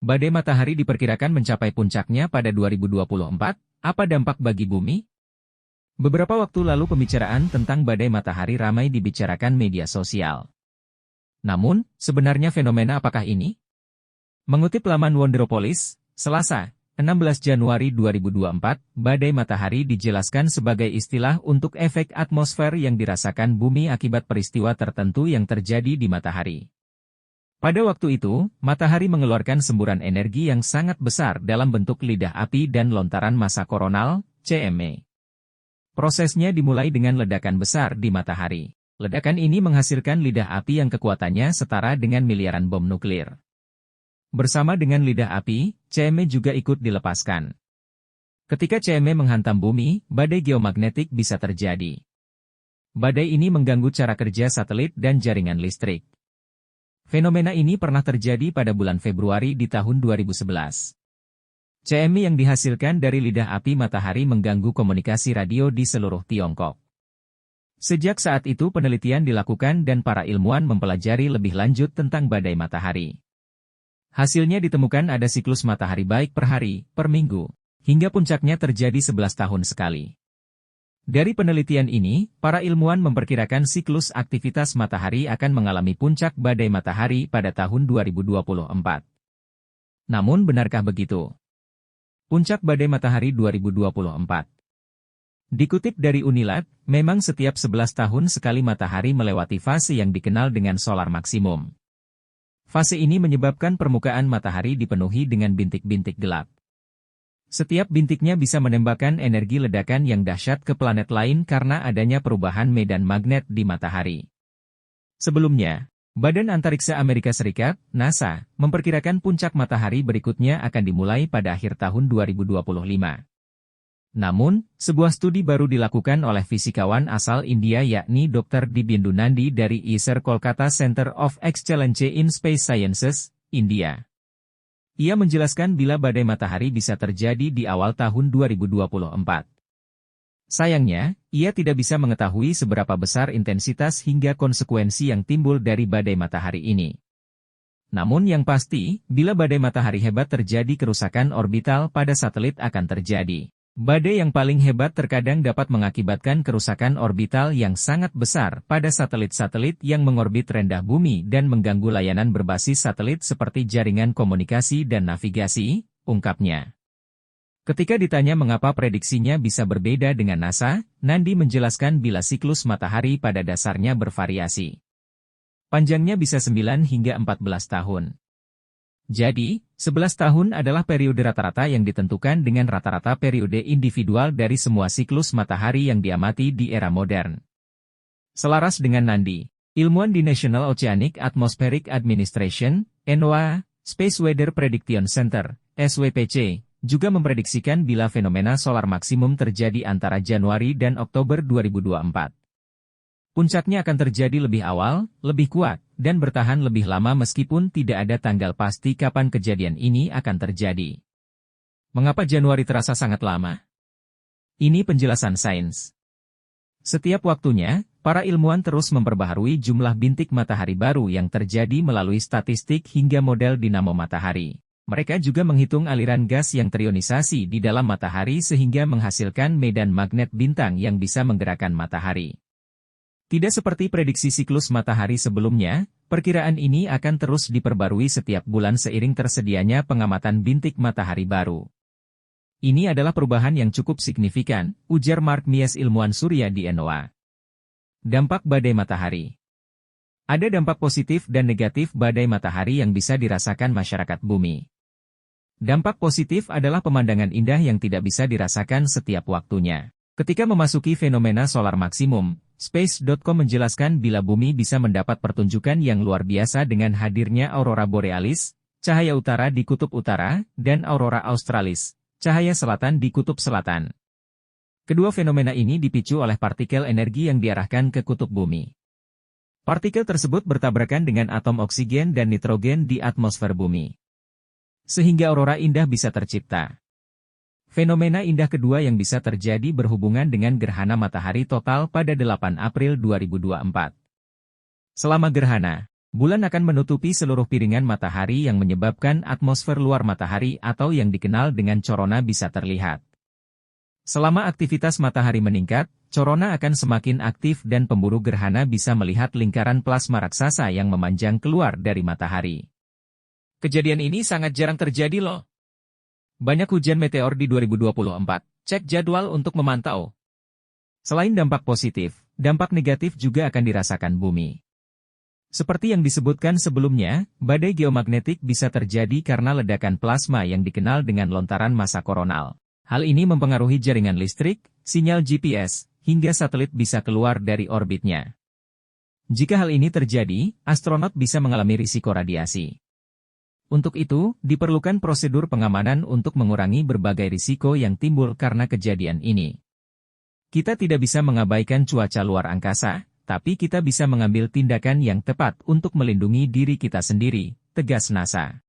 Badai matahari diperkirakan mencapai puncaknya pada 2024. Apa dampak bagi bumi? Beberapa waktu lalu pembicaraan tentang badai matahari ramai dibicarakan media sosial. Namun, sebenarnya fenomena apakah ini? Mengutip laman Wonderopolis, Selasa, 16 Januari 2024, badai matahari dijelaskan sebagai istilah untuk efek atmosfer yang dirasakan bumi akibat peristiwa tertentu yang terjadi di matahari. Pada waktu itu, matahari mengeluarkan semburan energi yang sangat besar dalam bentuk lidah api dan lontaran massa koronal, CME. Prosesnya dimulai dengan ledakan besar di matahari. Ledakan ini menghasilkan lidah api yang kekuatannya setara dengan miliaran bom nuklir. Bersama dengan lidah api, CME juga ikut dilepaskan. Ketika CME menghantam bumi, badai geomagnetik bisa terjadi. Badai ini mengganggu cara kerja satelit dan jaringan listrik. Fenomena ini pernah terjadi pada bulan Februari di tahun 2011. CME yang dihasilkan dari lidah api matahari mengganggu komunikasi radio di seluruh Tiongkok. Sejak saat itu penelitian dilakukan dan para ilmuwan mempelajari lebih lanjut tentang badai matahari. Hasilnya ditemukan ada siklus matahari baik per hari, per minggu, hingga puncaknya terjadi 11 tahun sekali. Dari penelitian ini, para ilmuwan memperkirakan siklus aktivitas matahari akan mengalami puncak badai matahari pada tahun 2024. Namun benarkah begitu? Puncak badai matahari 2024. Dikutip dari Unilat, memang setiap 11 tahun sekali matahari melewati fase yang dikenal dengan solar maksimum. Fase ini menyebabkan permukaan matahari dipenuhi dengan bintik-bintik gelap. Setiap bintiknya bisa menembakkan energi ledakan yang dahsyat ke planet lain karena adanya perubahan medan magnet di matahari. Sebelumnya, Badan Antariksa Amerika Serikat, NASA, memperkirakan puncak matahari berikutnya akan dimulai pada akhir tahun 2025. Namun, sebuah studi baru dilakukan oleh fisikawan asal India yakni Dr. Dibyendu Nandi dari IISER Kolkata Center of Excellence in Space Sciences, India. Ia menjelaskan bila badai matahari bisa terjadi di awal tahun 2024. Sayangnya, ia tidak bisa mengetahui seberapa besar intensitas hingga konsekuensi yang timbul dari badai matahari ini. Namun yang pasti, bila badai matahari hebat terjadi kerusakan orbital pada satelit akan terjadi. Badai yang paling hebat terkadang dapat mengakibatkan kerusakan orbital yang sangat besar pada satelit-satelit yang mengorbit rendah bumi dan mengganggu layanan berbasis satelit seperti jaringan komunikasi dan navigasi, ungkapnya. Ketika ditanya mengapa prediksinya bisa berbeda dengan NASA, Nandi menjelaskan bila siklus matahari pada dasarnya bervariasi. Panjangnya bisa 9 hingga 14 tahun. Jadi, 11 tahun adalah periode rata-rata yang ditentukan dengan rata-rata periode individual dari semua siklus matahari yang diamati di era modern. Selaras dengan Nandi, ilmuwan di National Oceanic Atmospheric Administration, NOAA, Space Weather Prediction Center, SWPC, juga memprediksikan bila fenomena solar maksimum terjadi antara Januari dan Oktober 2024. Puncaknya akan terjadi lebih awal, lebih kuat, dan bertahan lebih lama meskipun tidak ada tanggal pasti kapan kejadian ini akan terjadi. Mengapa Januari terasa sangat lama? Ini penjelasan sains. Setiap waktunya, para ilmuwan terus memperbaharui jumlah bintik matahari baru yang terjadi melalui statistik hingga model dinamo matahari. Mereka juga menghitung aliran gas yang terionisasi di dalam matahari sehingga menghasilkan medan magnet bintang yang bisa menggerakkan matahari. Tidak seperti prediksi siklus matahari sebelumnya, perkiraan ini akan terus diperbarui setiap bulan seiring tersedianya pengamatan bintik matahari baru. Ini adalah perubahan yang cukup signifikan, ujar Mark Mies ilmuwan surya di NOAA. Dampak badai matahari. Ada dampak positif dan negatif badai matahari yang bisa dirasakan masyarakat bumi. Dampak positif adalah pemandangan indah yang tidak bisa dirasakan setiap waktunya. Ketika memasuki fenomena solar maksimum, Space.com menjelaskan bila bumi bisa mendapat pertunjukan yang luar biasa dengan hadirnya aurora borealis, cahaya utara di kutub utara, dan aurora australis, cahaya selatan di kutub selatan. Kedua fenomena ini dipicu oleh partikel energi yang diarahkan ke kutub bumi. Partikel tersebut bertabrakan dengan atom oksigen dan nitrogen di atmosfer bumi. Sehingga aurora indah bisa tercipta. Fenomena indah kedua yang bisa terjadi berhubungan dengan gerhana matahari total pada 8 April 2024. Selama gerhana, Bulan akan menutupi seluruh piringan matahari yang menyebabkan atmosfer luar matahari atau yang dikenal dengan corona bisa terlihat. Selama aktivitas matahari meningkat, corona akan semakin aktif dan pemburu gerhana bisa melihat lingkaran plasma raksasa yang memanjang keluar dari matahari. Kejadian ini sangat jarang terjadi loh. Banyak hujan meteor di 2024. Cek jadwal untuk memantau. Selain dampak positif, dampak negatif juga akan dirasakan bumi. Seperti yang disebutkan sebelumnya, badai geomagnetik bisa terjadi karena ledakan plasma yang dikenal dengan lontaran massa koronal. Hal ini mempengaruhi jaringan listrik, sinyal GPS, hingga satelit bisa keluar dari orbitnya. Jika hal ini terjadi, astronot bisa mengalami risiko radiasi. Untuk itu, diperlukan prosedur pengamanan untuk mengurangi berbagai risiko yang timbul karena kejadian ini. Kita tidak bisa mengabaikan cuaca luar angkasa, tapi kita bisa mengambil tindakan yang tepat untuk melindungi diri kita sendiri, tegas NASA.